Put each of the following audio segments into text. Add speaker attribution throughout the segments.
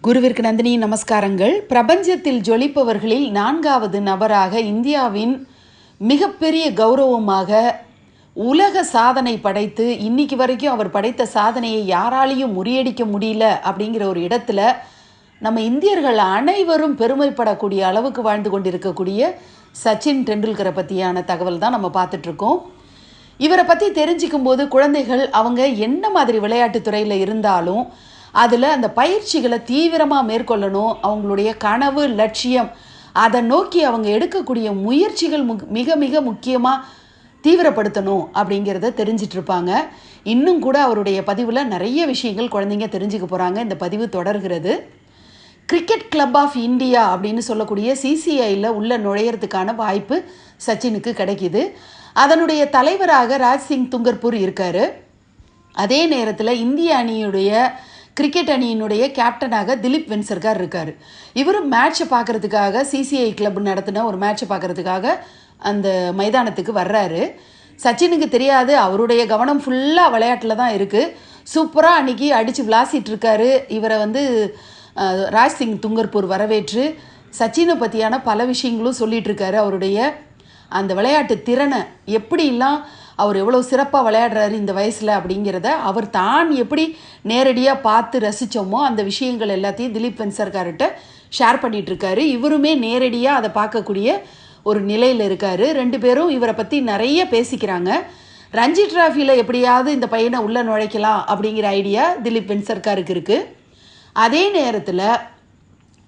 Speaker 1: குருவிற்கு நந்தினி நமஸ்காரங்கள். பிரபஞ்சத்தில் ஜொலிப்பவர்களில் 4வது நபராக இந்தியாவின் மிகப்பெரிய கௌரவமாக உலக சாதனை படைத்து இன்னைக்கு வரைக்கும் அவர் படைத்த சாதனையை யாராலையும் முறியடிக்க முடியல அப்படிங்கிற ஒரு இடத்துல நம்ம இந்தியர்கள் அனைவரும் பெருமைப்படக்கூடிய அளவுக்கு வாழ்ந்து கொண்டிருக்கக்கூடிய சச்சின் டெண்டுல்கரை பற்றியான தகவல் தான் நம்ம பார்த்துட்ருக்கோம். இவரை பற்றி தெரிஞ்சிக்கும் போது குழந்தைகள் அவங்க என்ன மாதிரி விளையாட்டுத்துறையில் இருந்தாலும் அதில் அந்த பயிற்சிகளை தீவிரமாக மேற்கொள்ளணும். அவங்களுடைய கனவு லட்சியம் அதை நோக்கி அவங்க எடுக்கக்கூடிய முயற்சிகள் மிக மிக முக்கியமாக தீவிரப்படுத்தணும் அப்படிங்கிறத தெரிஞ்சிட்ருப்பாங்க. இன்னும் கூட அவருடைய பதிவில் நிறைய விஷயங்கள் குழந்தைங்க தெரிஞ்சுக்க போகிறாங்க. இந்த பதிவு தொடர்கிறது. கிரிக்கெட் கிளப் ஆஃப் இந்தியா அப்படின்னு சொல்லக்கூடிய சிசிஐயில் உள்ள நுழையிறதுக்கான வாய்ப்பு சச்சினுக்கு கிடைக்கிது. அதனுடைய தலைவராக ராஜ்சிங் துங்கர்பூர் இருக்கார். அதே நேரத்தில் இந்திய அணியுடைய கிரிக்கெட் அணியினுடைய கேப்டனாக திலீப் வென்சர்கார் இருக்கார். இவரும் மேட்சை பார்க்குறதுக்காக சிசிஐ கிளப் நடத்தின ஒரு மேட்சை பார்க்குறதுக்காக அந்த மைதானத்துக்கு வர்றாரு. சச்சினுக்கு தெரியாது, அவருடைய கவனம் ஃபுல்லாக விளையாட்டில் தான் இருக்குது. சூப்பராக அன்றைக்கி அடித்து விளாசிட்ருக்காரு. இவரை ராஜ்சிங் துங்கர்பூர் வரவேற்று சச்சினை பற்றியான பல விஷயங்களும் சொல்லிகிட்ருக்காரு. அவருடைய அந்த விளையாட்டு திறனை எப்படிலாம் அவர் எவ்வளோ சிறப்பாக விளையாடுறாரு இந்த வயசில் அப்படிங்கிறத அவர் தான் எப்படி நேரடியாக பார்த்து ரசித்தோமோ அந்த விஷயங்கள் எல்லாத்தையும் திலீப் வென்சர்கார்கிட்ட ஷேர் பண்ணிகிட்ருக்காரு. இவருமே நேரடியாக அதை பார்க்கக்கூடிய ஒரு நிலையில் இருக்கார். ரெண்டு பேரும் இவரை பற்றி நிறைய பேசிக்கிறாங்க. ரஞ்சி டிராஃபியில் எப்படியாவது இந்த பையனை உள்ளே நுழைக்கலாம் அப்படிங்கிற ஐடியா திலீப் வென்சர்காருக்கு இருக்குது. அதே நேரத்தில்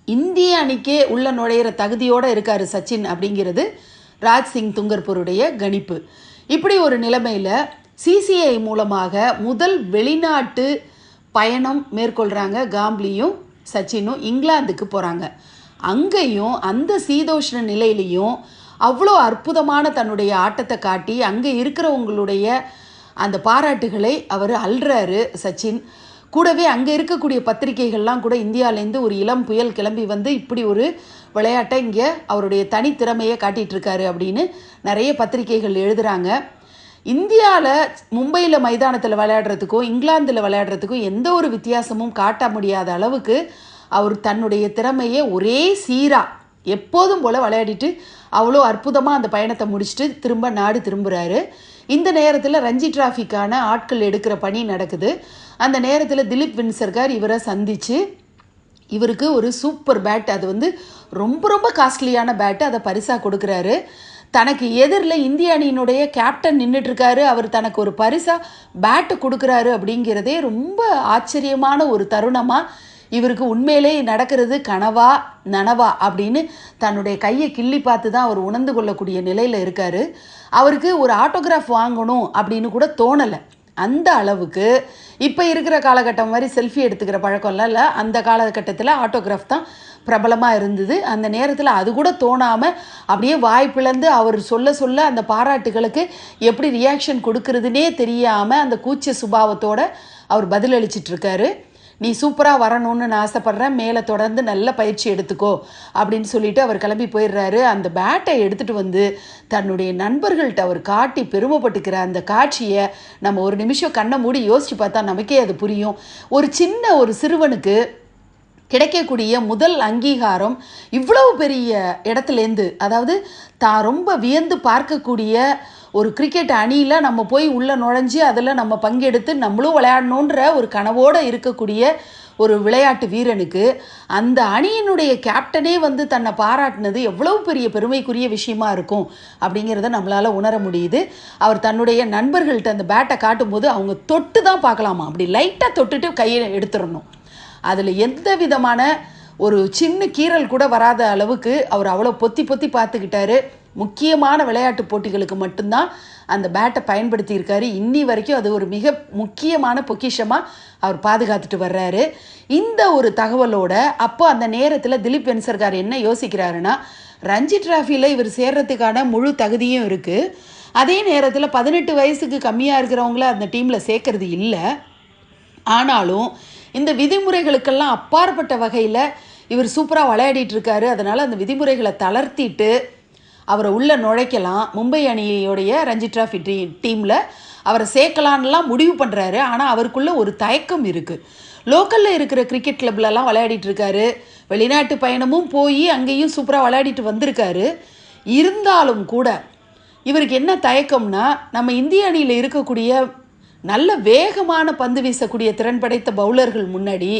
Speaker 1: இந்திய அணிக்கே உள்ள நுழையிற தகுதியோடு இருக்கார் சச்சின் அப்படிங்கிறது ராஜ்சிங் துங்கர்பூருடைய கணிப்பு. இப்படி ஒரு நிலைமையில் சிசிஐ மூலமாக முதல் வெளிநாட்டு பயணம் மேற்கொள்கிறாங்க. காம்ப்ளியும் சச்சினும் இங்கிலாந்துக்கு போகிறாங்க. அங்கேயும் அந்த சீதோஷ்ண நிலையிலையும் அவ்வளோ அற்புதமான தன்னுடைய ஆட்டத்தை காட்டி அங்கே இருக்கிறவங்களுடைய அந்த பாராட்டுகளை அவர் அல்றாரு சச்சின். கூடவே அங்கே இருக்கக்கூடிய பத்திரிகைகள்லாம் கூட இந்தியாவிலேருந்து ஒரு இளம் புயல் கிளம்பி வந்து இப்படி ஒரு விளையாட்டை இங்கே அவருடைய தனித்திறமையை காட்டிகிட்ருக்காரு அப்படின்னு நிறைய பத்திரிகைகள் எழுதுகிறாங்க. இந்தியாவில் மும்பையில் மைதானத்தில் விளையாடுறதுக்கும் இங்கிலாந்தில் விளையாடுறதுக்கும் எந்த ஒரு வித்தியாசமும் காட்ட முடியாத அளவுக்கு அவர் தன்னுடைய திறமையை ஒரே சீராக எப்போதும் போல் விளையாடிட்டு அவ்வளோ அற்புதமாக அந்த பயணத்தை முடிச்சுட்டு திரும்ப நாடு திரும்புகிறாரு. இந்த நேரத்தில் ரஞ்சி டிராஃபிக்கான ஆட்கள் எடுக்கிற பணி நடக்குது. அந்த நேரத்தில் திலீப் வென்சர்கார் இவரை சந்தித்து இவருக்கு ஒரு சூப்பர் பேட், அது ரொம்ப ரொம்ப காஸ்ட்லியான பேட்டு, அதை பரிசாக கொடுக்குறாரு. தனக்கு எதிரில் இந்திய அணியினுடைய கேப்டன் நின்றுட்டுருக்காரு, அவர் தனக்கு ஒரு பரிசாக பேட்டு கொடுக்குறாரு அப்படிங்கிறதே ரொம்ப ஆச்சரியமான ஒரு தருணமாக இவருக்கு உண்மையிலே நடக்கிறது கனவா நனவா அப்படின்னு தன்னுடைய கையை கிள்ளி பார்த்து தான் அவர் உணர்ந்து கொள்ளக்கூடிய நிலையில் இருக்கார். அவருக்கு ஒரு ஆட்டோகிராஃப் வாங்கணும் அப்படின்னு கூட தோணலை. அந்த அளவுக்கு இப்போ இருக்கிற காலகட்டம் மாதிரி செல்ஃபி எடுத்துக்கிற பழக்கம்லாம் இல்லை. அந்த காலகட்டத்தில் ஆட்டோகிராஃப் தான் பிரபலமாக இருந்தது. அந்த நேரத்தில் அது கூட தோணாமல் அப்படியே வாய்ப்பிழந்து அவர் சொல்ல சொல்ல அந்த பாராட்டுகளுக்கு எப்படி ரியாக்ஷன் கொடுக்கறதுனே தெரியாமல் அந்த கூச்ச சுபாவத்தோடு அவர் பதிலளிச்சிட்ருக்காரு. நீ சூப்பராக வரணும்னு நான் ஆசைப்பட்றேன், மேலே தொடர்ந்து நல்ல பயிற்சி எடுத்துக்கோ அப்படின்னு சொல்லிட்டு அவர் கிளம்பி போயிடுறாரு. அந்த பேட்டை எடுத்துகிட்டு வந்து தன்னுடைய நண்பர்கள்ட்ட அவர் காட்டி பெருமைப்பட்டுக்கிற அந்த காட்சியை நம்ம ஒரு நிமிஷம் கண்ணை மூடி யோசித்து பார்த்தா நமக்கே அது புரியும். ஒரு சிறுவனுக்கு கிடைக்கக்கூடிய முதல் அங்கீகாரம் இவ்வளவு பெரிய இடத்துலேருந்து, அதாவது தான் ரொம்ப வியந்து பார்க்கக்கூடிய ஒரு கிரிக்கெட் அணியில் நம்ம போய் உள்ளே நுழைஞ்சி அதில் நம்ம பங்கெடுத்து நம்மளும் விளையாடணுன்ற ஒரு கனவோடு இருக்கக்கூடிய ஒரு விளையாட்டு வீரனுக்கு அந்த அணியினுடைய கேப்டனே தன்னை பாராட்டினது எவ்வளவு பெரிய பெருமைக்குரிய விஷயமா இருக்கும் அப்படிங்கிறத நம்மளால் உணர முடியுது. அவர் தன்னுடைய நண்பர்கள்ட்ட அந்த பேட்டை காட்டும்போது அவங்க தொட்டு தான் பார்க்கலாமா, அப்படி லைட்டாக தொட்டுட்டு கையை எடுத்துடணும். அதில் எந்த விதமான ஒரு சின்ன கீறல் கூட வராத அளவுக்கு அவர் அவ்வளோ பொத்தி பொத்தி பார்த்துக்கிட்டாரு. முக்கியமான விளையாட்டு போட்டிகளுக்கு மட்டும்தான் அந்த பேட்டை பயன்படுத்தியிருக்காரு. இன்னி வரைக்கும் அது ஒரு மிக முக்கியமான பொக்கிஷமாக அவர் பாதுகாத்துட்டு வர்றாரு. இந்த ஒரு தகவலோட அப்போ அந்த நேரத்தில் திலீப் வென்சர்கார் என்ன யோசிக்கிறாருன்னா, ரஞ்சி டிராஃபியில் இவர் சேர்றதுக்கான முழு தகுதியும் இருக்குது. அதே நேரத்தில் 18 வயசுக்கு கம்மியாக இருக்கிறவங்கள அந்த டீமில் சேர்க்கறது இல்லை. ஆனாலும் இந்த விதிமுறைகளுக்கெல்லாம் அப்பாற்பட்ட வகையில் இவர் சூப்பராக விளையாடிட்டு இருக்காரு. அதனால் அந்த விதிமுறைகளை தளர்த்திட்டு அவரை உள்ளே நுழைக்கலாம், மும்பை அணியோடைய ரஞ்சி டிராஃபி டீமில் அவரை சேர்க்கலான்லாம் முடிவு பண்ணுறாரு. ஆனால் அவருக்குள்ளே ஒரு தயக்கம் இருக்குது. லோக்கலில் இருக்கிற கிரிக்கெட் கிளப்லலாம் விளையாடிட்டு இருக்காரு, வெளிநாட்டு பயணமும் போய் அங்கேயும் சூப்பராக விளையாடிட்டு வந்திருக்காரு. இருந்தாலும் கூட இவருக்கு என்ன தயக்கம்னா, நம்ம இந்திய அணியில் இருக்கக்கூடிய நல்ல வேகமான பந்து வீசக்கூடிய திறன் படைத்த பவுலர்கள் முன்னாடி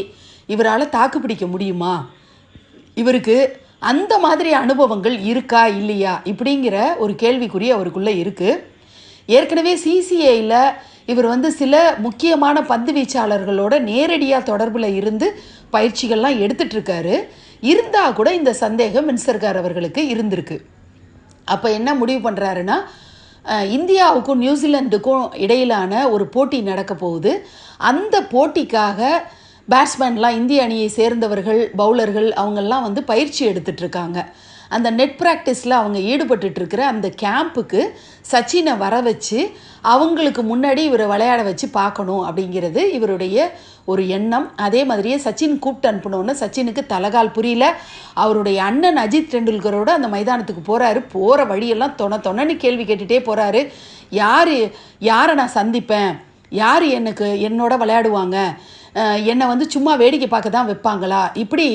Speaker 1: இவரால் தாக்கு பிடிக்க முடியுமா, இவருக்கு அந்த மாதிரி அனுபவங்கள் இருக்கா இல்லையா இப்படிங்கிற ஒரு கேள்விக்குறி அவருக்குள்ளே இருக்குது. ஏற்கனவே சிசிஐயில் இவர் சில முக்கியமான பந்து வீச்சாளர்களோட நேரடியாக தொடர்பில் இருந்து பயிற்சிகள்லாம் எடுத்துகிட்ருக்காரு. இருந்தால் கூட இந்த சந்தேகம் மின்சர்கார் அவர்களுக்கு இருந்திருக்கு. அப்போ என்ன முடிவு பண்ணுறாருன்னா, இந்தியாவுக்கும் நியூசிலாண்டுக்கும் இடையிலான ஒரு போட்டி நடக்க போகுது. அந்த போட்டிக்காக பேட்ஸ்மேன்லாம் இந்திய அணியை சேர்ந்தவர்கள், பவுலர்கள் அவங்கெல்லாம் பயிற்சி எடுத்துகிட்ருக்காங்க. அந்த நெட் ப்ராக்டிஸில் அவங்க ஈடுபட்டுருக்கிற அந்த கேம்புக்கு சச்சினை வர வச்சு அவங்களுக்கு முன்னாடி இவரை விளையாட வச்சு பார்க்கணும் அப்படிங்கிறது இவருடைய ஒரு எண்ணம். அதே மாதிரியே சச்சின் கூப்பிட்டு அனுப்பினோன்னு சச்சினுக்கு தலகால் புரியல. அவருடைய அண்ணன் அஜித் டெண்டுல்கரோடு அந்த மைதானத்துக்கு போகிறாரு. போகிற வழியெல்லாம் தொணன்னு கேள்வி கேட்டுகிட்டே போகிறாரு. யாரை நான் சந்திப்பேன், யார் என்னோட விளையாடுவாங்க, என்னை சும்மா வேடிக்கை பார்க்க தான் வைப்பாங்களா, இப்படி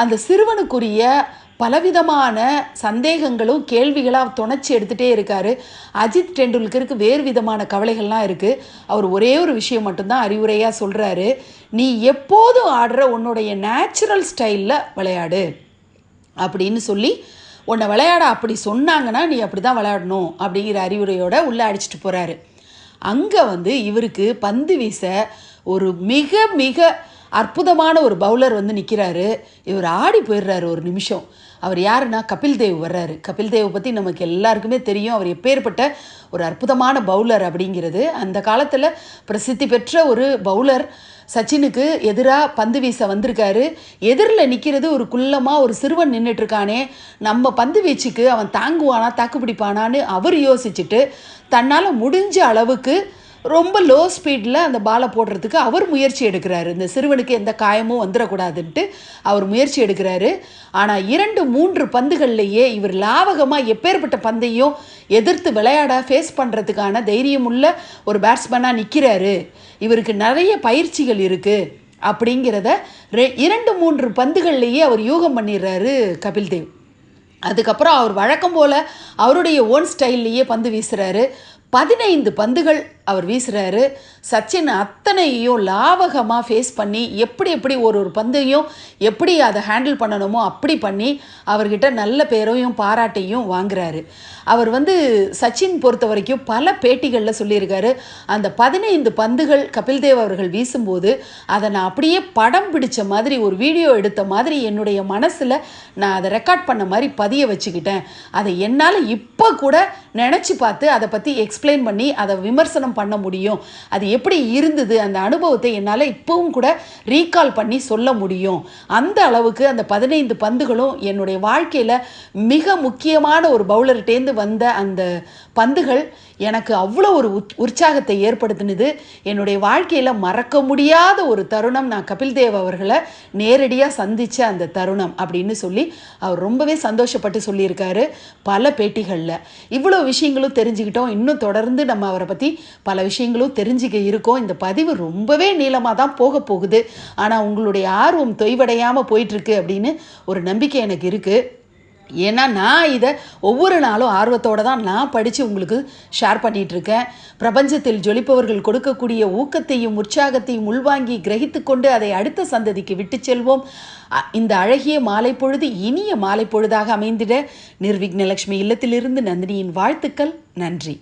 Speaker 1: அந்த சிறுவனுக்குரிய பலவிதமான சந்தேகங்களும் கேள்விகளாக துணைச்சி எடுத்துகிட்டே இருக்கார். அஜித் டெண்டுல்கருக்கு வேறு விதமான கவலைகள்லாம் இருக்குது. அவர் ஒரே ஒரு விஷயம் மட்டும்தான் அறிவுரையாக சொல்கிறாரு, நீ எப்போதும் ஆடுற உன்னுடைய நேச்சுரல் ஸ்டைலில் விளையாடு அப்படின்னு சொல்லி, உன்னை விளையாட அப்படி சொன்னாங்கன்னா நீ அப்படி தான் விளையாடணும் அப்படிங்கிற அறிவுரையோடு உள்ளே அடிச்சிட்டு போகிறாரு. அங்கே இவருக்கு பந்து வீச ஒரு மிக மிக அற்புதமான ஒரு பவுலர் நிற்கிறாரு. இவர் ஆடி போயிடுறாரு ஒரு நிமிஷம். அவர் யாருன்னா கபில் தேவ் வர்றாரு. கபில் தேவை பற்றி நமக்கு எல்லாருக்குமே தெரியும். அவர் எப்பேற்பட்ட ஒரு அற்புதமான பவுலர் அப்படிங்கிறது. அந்த காலத்தில் பிரசித்தி பெற்ற ஒரு பவுலர் சச்சினுக்கு எதிராக பந்து வீச வந்திருக்காரு. எதிரில் நிற்கிறது ஒரு குள்ளமாக ஒரு சிறுவன் நின்றுட்டுருக்கானே, நம்ம பந்து வீச்சுக்கு அவன் தாங்குவானா தாக்கு பிடிப்பானான்னு அவர் யோசிச்சுட்டு தன்னால் முடிஞ்ச அளவுக்கு ரொம்ப லோ ஸ்பீடில் அந்த பாலை போடுறதுக்கு அவர் முயற்சி எடுக்கிறாரு. இந்த சிறுவனுக்கு எந்த காயமும் வந்துடக்கூடாதுன்ட்டு அவர் முயற்சி எடுக்கிறாரு. ஆனால் 2-3 பந்துகள்லேயே இவர் லாவகமாக எப்பேற்பட்ட பந்தையும் எதிர்த்து விளையாட ஃபேஸ் பண்ணுறதுக்கான தைரியமுள்ள ஒரு பேட்ஸ்மேனாக நிற்கிறாரு. இவருக்கு நிறைய பயிற்சிகள் இருக்குது அப்படிங்கிறத 2-3 பந்துகள்லேயே அவர் யூகம் பண்ணிடுறாரு கபில் தேவ். அதுக்கப்புறம் அவர் வழக்கம் போல் அவருடைய ஓன் ஸ்டைல்லையே பந்து வீசுகிறாரு. 15 பந்துகள் அவர் வீசுகிறாரு. சச்சின் அத்தனையும் லாவகமாக ஃபேஸ் பண்ணி எப்படி ஒரு பந்தையும் எப்படி அதை ஹேண்டில் பண்ணணுமோ அப்படி பண்ணி அவர்கிட்ட நல்ல பேரையும் பாராட்டையும் வாங்குறாரு. அவர் சச்சின் பொறுத்த வரைக்கும் பல பேட்டிகளில் சொல்லியிருக்காரு, அந்த 15 பந்துகள் கபில்தேவ் அவர்கள் வீசும்போது அதை நான் அப்படியே படம் பிடிச்ச மாதிரி ஒரு வீடியோ எடுத்த மாதிரி என்னுடைய மனசில் நான் அதை ரெக்கார்ட் பண்ண மாதிரி பதிய வச்சுக்கிட்டேன். அதை என்னால் இப்போ கூட நினச்சி பார்த்து அதை பற்றி எக்ஸ்பிளைன் பண்ணி அதை விமர்சனம் பண்ண முடியும். அது எப்படி இருந்தது, அந்த அனுபவத்தை என்னால் இப்பவும் கூட ரீகால் பண்ணி சொல்ல முடியும். அந்த அளவுக்கு அந்த 15 பந்துகளும் என்னுடைய வாழ்க்கையில் மிக முக்கியமான ஒரு பவுலர்கிட்டேருந்து வந்த அந்த பந்துகள் எனக்கு அவ்வளோ ஒரு உற்சாகத்தை ஏற்படுத்தினது. என்னுடைய வாழ்க்கையில் மறக்க முடியாத ஒரு தருணம் நான் கபில்தேவ் அவர்களை நேரடியாக சந்தித்த அந்த தருணம் அப்படின்னு சொல்லி அவர் ரொம்பவே சந்தோஷப்பட்டு சொல்லியிருக்காரு பல பேட்டிகளில். இவ்வளோ விஷயங்களும் தெரிஞ்சுக்கிட்டோம். இன்னும் தொடர்ந்து நம்ம அவரை பற்றி பல விஷயங்களும் தெரிஞ்சுக்க இருக்கோம். இந்த பதிவு ரொம்பவே நீளமாக தான் போக போகுது. ஆனால் உங்களுடைய ஆர்வம் தொய்வடையாமல் போயிட்டுருக்கு அப்படின்னு ஒரு நம்பிக்கை எனக்கு இருக்குது. ஏன்னா நான் இதை ஒவ்வொரு நாளும் ஆர்வத்தோடு தான் நான் படித்து உங்களுக்கு ஷேர் பண்ணிகிட்ருக்கேன். பிரபஞ்சத்தில் ஜொலிப்பவர்கள் கொடுக்கக்கூடிய ஊக்கத்தையும் உற்சாகத்தையும் உள்வாங்கி கிரகித்து கொண்டு அதை அடுத்த சந்ததிக்கு விட்டு செல்வோம். இந்த அழகிய மாலை பொழுது இனிய மாலை பொழுதாக அமைந்திட நிர்விக்னலட்சுமி இல்லத்திலிருந்து நந்தினியின் வாழ்த்துக்கள். நன்றி.